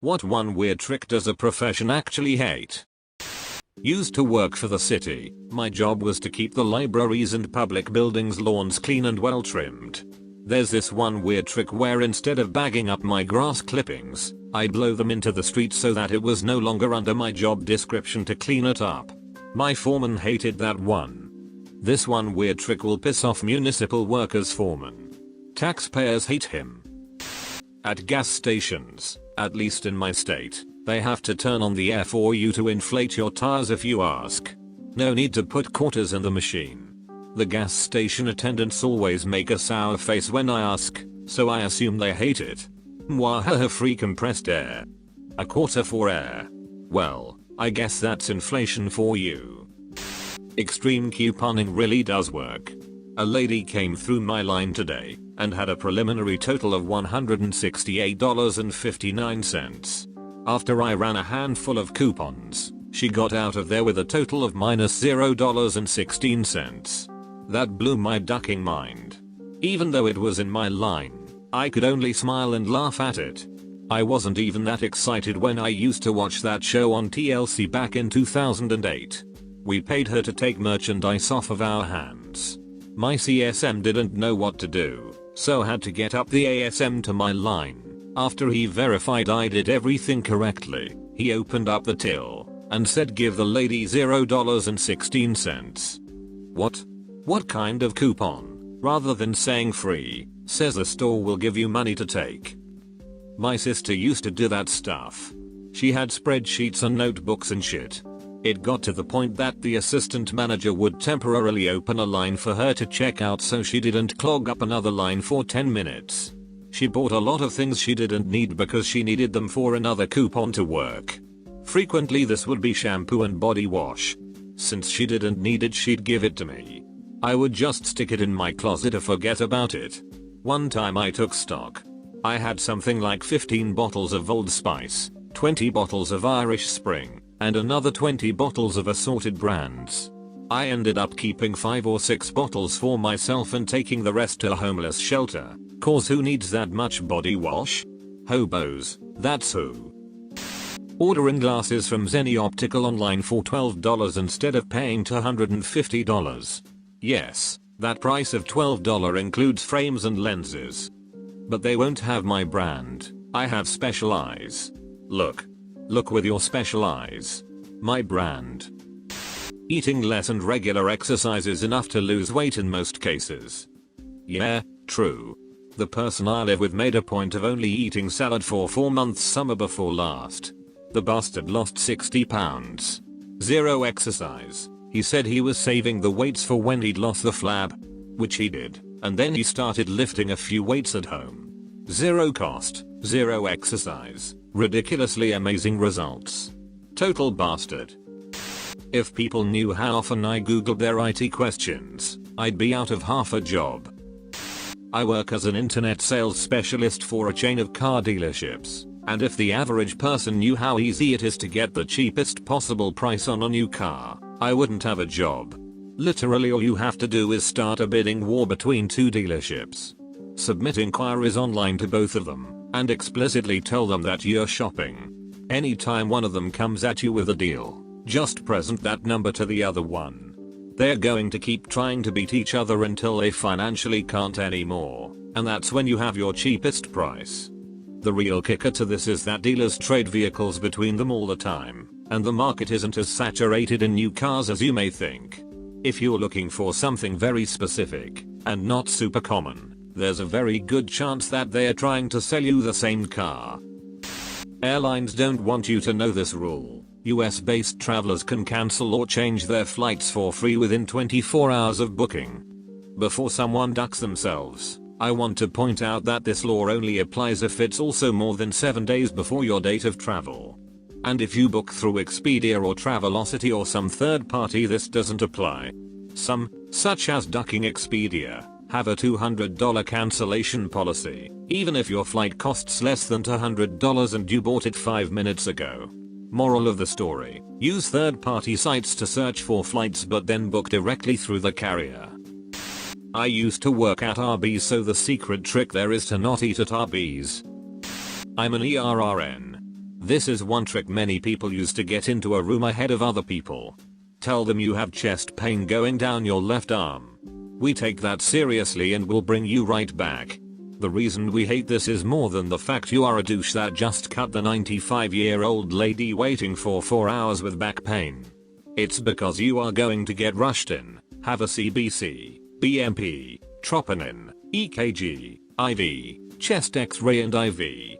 What one weird trick does a profession actually hate? Used to work for the city. My job was to keep the libraries and public buildings' lawns clean and well trimmed. There's this one weird trick where instead of bagging up my grass clippings, I'd blow them into the street so that it was no longer under my job description to clean it up. My foreman hated that one. This one weird trick will piss off municipal workers' foreman. Taxpayers hate him. At gas stations, at least in my state, they have to turn on the air for you to inflate your tires if you ask. No need to put quarters in the machine. The gas station attendants always make a sour face when I ask, so I assume they hate it. Mwahaha, free compressed air. A quarter for air. Well, I guess that's inflation for you. Extreme couponing really does work. A lady came through my line today and had a preliminary total of $168.59. After I ran a handful of coupons, she got out of there with a total of -$0.16. That blew my ducking mind. Even though it was in my line, I could only smile and laugh at it. I wasn't even that excited when I used to watch that show on TLC back in 2008. We paid her to take merchandise off of our hands. My CSM didn't know what to do, so had to get up the ASM to my line. After he verified I did everything correctly, he opened up the till and said give the lady $0.16. What kind of coupon? Rather than saying free, says the store will give you money to take. My sister used to do that stuff. She had spreadsheets and notebooks and shit. It got to the point that the assistant manager would temporarily open a line for her to check out so she didn't clog up another line for 10 minutes. She bought a lot of things she didn't need because she needed them for another coupon to work. Frequently this would be shampoo and body wash. Since she didn't need it, she'd give it to me. I would just stick it in my closet to forget about it. One time I took stock. I had something like 15 bottles of Old Spice, 20 bottles of Irish Spring, and another 20 bottles of assorted brands. I ended up keeping 5 or 6 bottles for myself and taking the rest to a homeless shelter, cause who needs that much body wash? Hobos, that's who. Ordering glasses from Zenni Optical online for $12 instead of paying $250. Yes, that price of $12 includes frames and lenses. But they won't have my brand. I have special eyes. Look with your special eyes. My brand. Eating less and regular exercise is enough to lose weight in most cases. Yeah, true. The person I live with made a point of only eating salad for 4 months summer before last. The bastard lost 60 pounds. Zero exercise. He said he was saving the weights for when he'd lost the flab. Which he did, and then he started lifting a few weights at home. Zero cost, zero exercise, ridiculously amazing results. Total bastard. If people knew how often I googled their IT questions, I'd be out of half a job. I work as an internet sales specialist for a chain of car dealerships, and if the average person knew how easy it is to get the cheapest possible price on a new car, I wouldn't have a job. Literally all you have to do is start a bidding war between 2 dealerships. Submit inquiries online to both of them, and explicitly tell them that you're shopping. Anytime one of them comes at you with a deal, just present that number to the other one. They're going to keep trying to beat each other until they financially can't anymore, and that's when you have your cheapest price. The real kicker to this is that dealers trade vehicles between them all the time, and the market isn't as saturated in new cars as you may think. If you're looking for something very specific, and not super common, there's a very good chance that they're trying to sell you the same car. Airlines don't want you to know this rule. US-based travelers can cancel or change their flights for free within 24 hours of booking. Before someone ducks themselves, I want to point out that this law only applies if it's also more than 7 days before your date of travel. And if you book through Expedia or Travelocity or some third party, this doesn't apply. Some, such as ducking Expedia, have a $200 cancellation policy, even if your flight costs less than $200 and you bought it 5 minutes ago. Moral of the story, use third-party sites to search for flights but then book directly through the carrier. I used to work at Arby's, so the secret trick there is to not eat at Arby's. I'm an ERRN. This is one trick many people use to get into a room ahead of other people. Tell them you have chest pain going down your left arm. We take that seriously and will bring you right back. The reason we hate this is more than the fact you are a douche that just cut the 95-year-old lady waiting for 4 hours with back pain. It's because you are going to get rushed in, have a CBC, BMP, troponin, EKG, IV, chest x-ray and IV.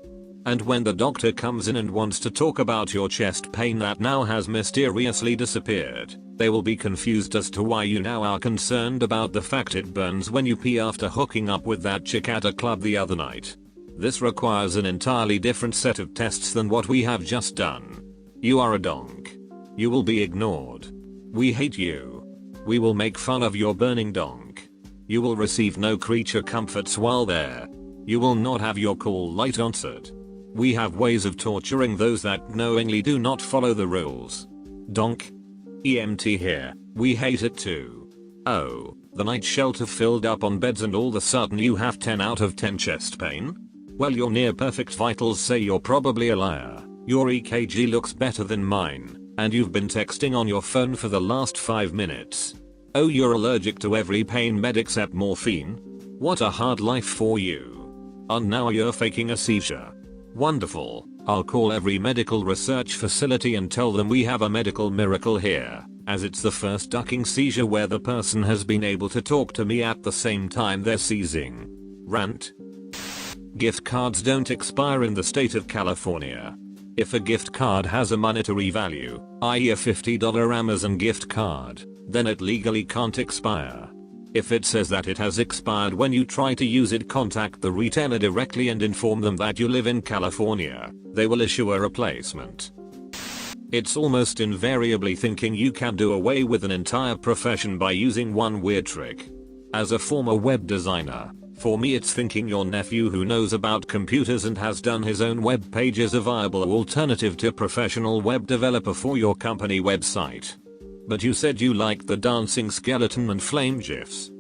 And when the doctor comes in and wants to talk about your chest pain that now has mysteriously disappeared, they will be confused as to why you now are concerned about the fact it burns when you pee after hooking up with that chick at a club the other night. This requires an entirely different set of tests than what we have just done. You are a donk. You will be ignored. We hate you. We will make fun of your burning donk. You will receive no creature comforts while there. You will not have your call light answered. We have ways of torturing those that knowingly do not follow the rules. Donk. EMT here, we hate it too. Oh, the night shelter filled up on beds and all of a sudden you have 10 out of 10 chest pain? Well, your near perfect vitals say you're probably a liar. Your EKG looks better than mine, and you've been texting on your phone for the last 5 minutes. Oh, you're allergic to every pain med except morphine? What a hard life for you. And now you're faking a seizure. Wonderful. I'll call every medical research facility and tell them we have a medical miracle here, as it's the first ducking seizure where the person has been able to talk to me at the same time they're seizing. Rant. Gift cards don't expire in the state of California. If a gift card has a monetary value, i.e. a $50 Amazon gift card, then it legally can't expire. If it says that it has expired when you try to use it, contact the retailer directly and inform them that you live in California. They will issue a replacement. It's almost invariably thinking you can do away with an entire profession by using one weird trick. As a former web designer, for me it's thinking your nephew who knows about computers and has done his own web page is a viable alternative to professional web developer for your company website. But you said you liked the dancing skeleton and flame gifs.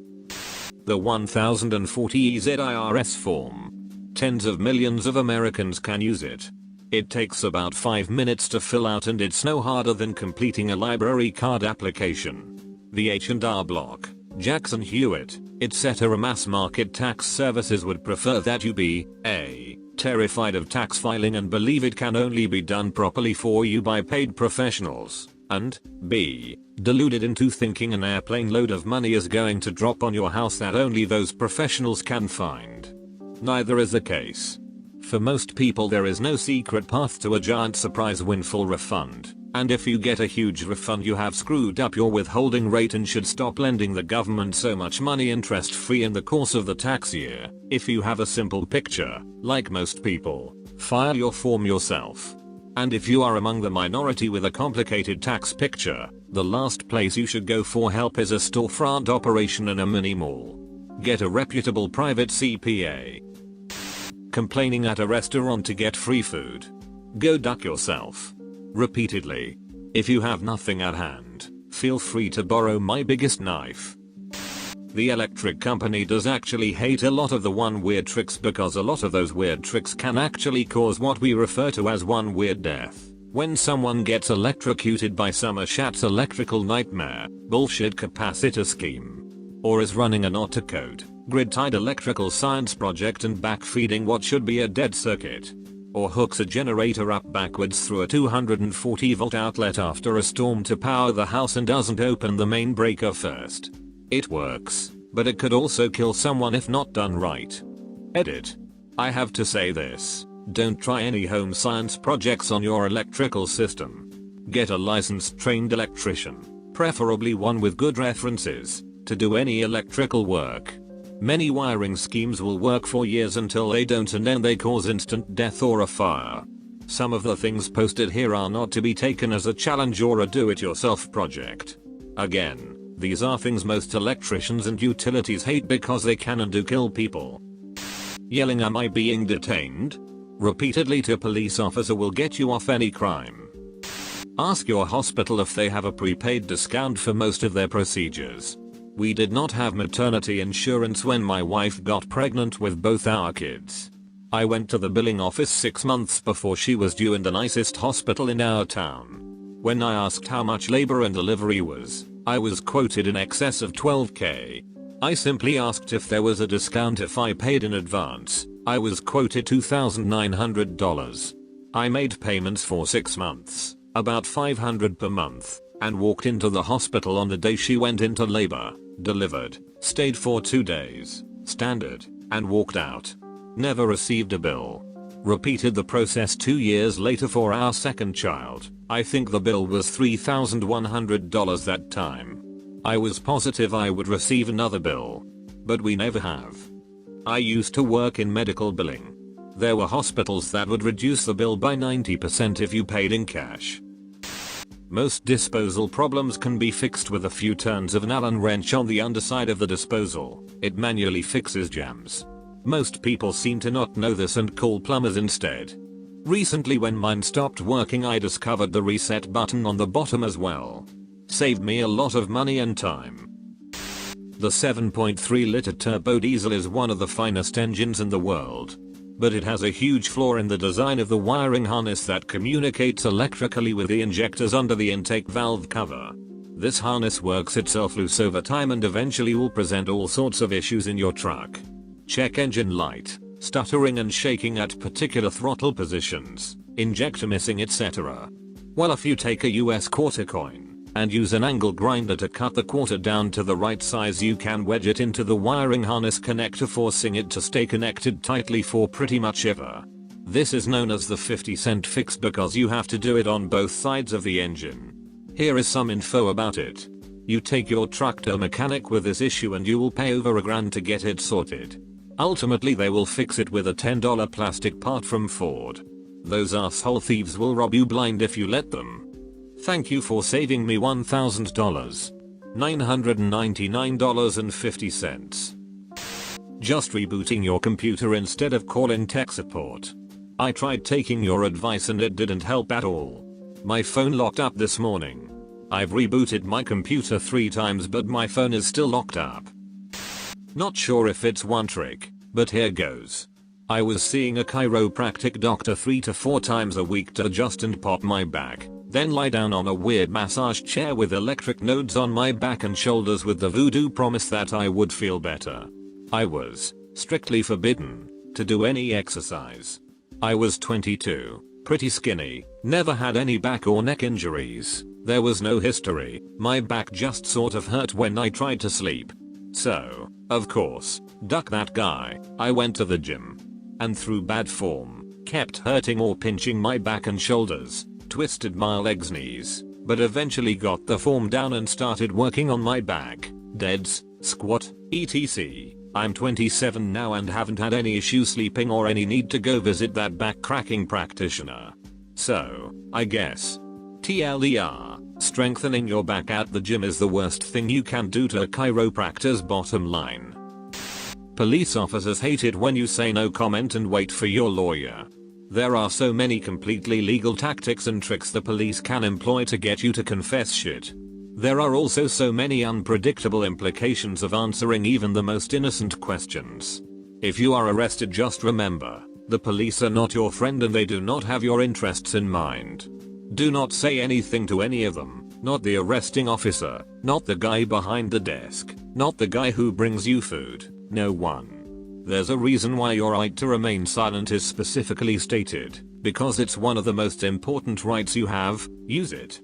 The 1040 EZIRS form. Tens of millions of Americans can use it. It takes about 5 minutes to fill out and it's no harder than completing a library card application. The H&R Block, Jackson Hewitt, etc. mass market tax services would prefer that you be A. terrified of tax filing and believe it can only be done properly for you by paid professionals, and B. deluded into thinking an airplane load of money is going to drop on your house that only those professionals can find. Neither is the case. For most people there is no secret path to a giant surprise windfall refund, and if you get a huge refund you have screwed up your withholding rate and should stop lending the government so much money interest free in the course of the tax year. If you have a simple picture, like most people, file your form yourself. And if you are among the minority with a complicated tax picture, the last place you should go for help is a storefront operation in a mini mall. Get a reputable private CPA. Complaining at a restaurant to get free food. Go duck yourself. Repeatedly. If you have nothing at hand, feel free to borrow my biggest knife. The electric company does actually hate a lot of the one weird tricks because a lot of those weird tricks can actually cause what we refer to as one weird death. When someone gets electrocuted by some Ashat's electrical nightmare, bullshit capacitor scheme. Or is running an autocode, grid-tied electrical science project and backfeeding what should be a dead circuit. Or hooks a generator up backwards through a 240 volt outlet after a storm to power the house and doesn't open the main breaker first. It works, but it could also kill someone if not done right. Edit. I have to say this. Don't try any home science projects on your electrical system. Get a licensed trained electrician, preferably one with good references, to do any electrical work. Many wiring schemes will work for years until they don't and then they cause instant death or a fire. Some of the things posted here are not to be taken as a challenge or a do-it-yourself project. Again, these are things most electricians and utilities hate because they can and do kill people. Yelling "Am I being detained?" repeatedly to a police officer will get you off any crime. Ask your hospital if they have a prepaid discount for most of their procedures. We did not have maternity insurance when my wife got pregnant with both our kids. I went to the billing office 6 months before she was due in the nicest hospital in our town. When I asked how much labor and delivery was, I was quoted in excess of $12K. I simply asked if there was a discount if I paid in advance. I was quoted $2,900. I made payments for 6 months, about $500 per month, and walked into the hospital on the day she went into labor, delivered, stayed for 2 days, standard, and walked out. Never received a bill. Repeated the process 2 years later for our second child. I think the bill was $3,100 that time. I was positive I would receive another bill. But we never have. I used to work in medical billing. There were hospitals that would reduce the bill by 90% if you paid in cash. Most disposal problems can be fixed with a few turns of an Allen wrench on the underside of the disposal. It manually fixes jams. Most people seem to not know this and call plumbers instead. Recently when mine stopped working I discovered the reset button on the bottom as well. Saved me a lot of money and time. The 7.3 liter turbo diesel is one of the finest engines in the world. But it has a huge flaw in the design of the wiring harness that communicates electrically with the injectors under the intake valve cover. This harness works itself loose over time and eventually will present all sorts of issues in your truck. Check engine light, stuttering and shaking at particular throttle positions, injector missing, etc. Well, if you take a US quarter coin and use an angle grinder to cut the quarter down to the right size, you can wedge it into the wiring harness connector, forcing it to stay connected tightly for pretty much ever. This is known as the 50-cent fix because you have to do it on both sides of the engine. Here is some info about it. You take your truck to a mechanic with this issue and you will pay over $1,000 to get it sorted. Ultimately they will fix it with a $10 plastic part from Ford. Those asshole thieves will rob you blind if you let them. Thank you for saving me $1,000. $999.50. Just rebooting your computer instead of calling tech support. I tried taking your advice and it didn't help at all. My phone locked up this morning. I've rebooted my computer 3 times but my phone is still locked up. Not sure if it's one trick, but here goes. I was seeing a chiropractic doctor 3 to 4 times a week to adjust and pop my back, then lie down on a weird massage chair with electric nodes on my back and shoulders with the voodoo promise that I would feel better. I was strictly forbidden to do any exercise. I was 22, pretty skinny, never had any back or neck injuries. There was no history. My back just sort of hurt when I tried to sleep. So, of course, duck that guy. I went to the gym. And through bad form, kept hurting or pinching my back and shoulders, twisted my legs, knees, but eventually got the form down and started working on my back, deads, squat, etc. I'm 27 now and haven't had any issue sleeping or any need to go visit that back cracking practitioner. So, I guess. TLDR, strengthening your back at the gym is the worst thing you can do to a chiropractor's bottom line. Police officers hate it when you say no comment and wait for your lawyer. There are so many completely legal tactics and tricks the police can employ to get you to confess shit. There are also so many unpredictable implications of answering even the most innocent questions. If you are arrested, just remember, the police are not your friend and they do not have your interests in mind. Do not say anything to any of them, not the arresting officer, not the guy behind the desk, not the guy who brings you food, no one. There's a reason why your right to remain silent is specifically stated, because it's one of the most important rights you have. Use it.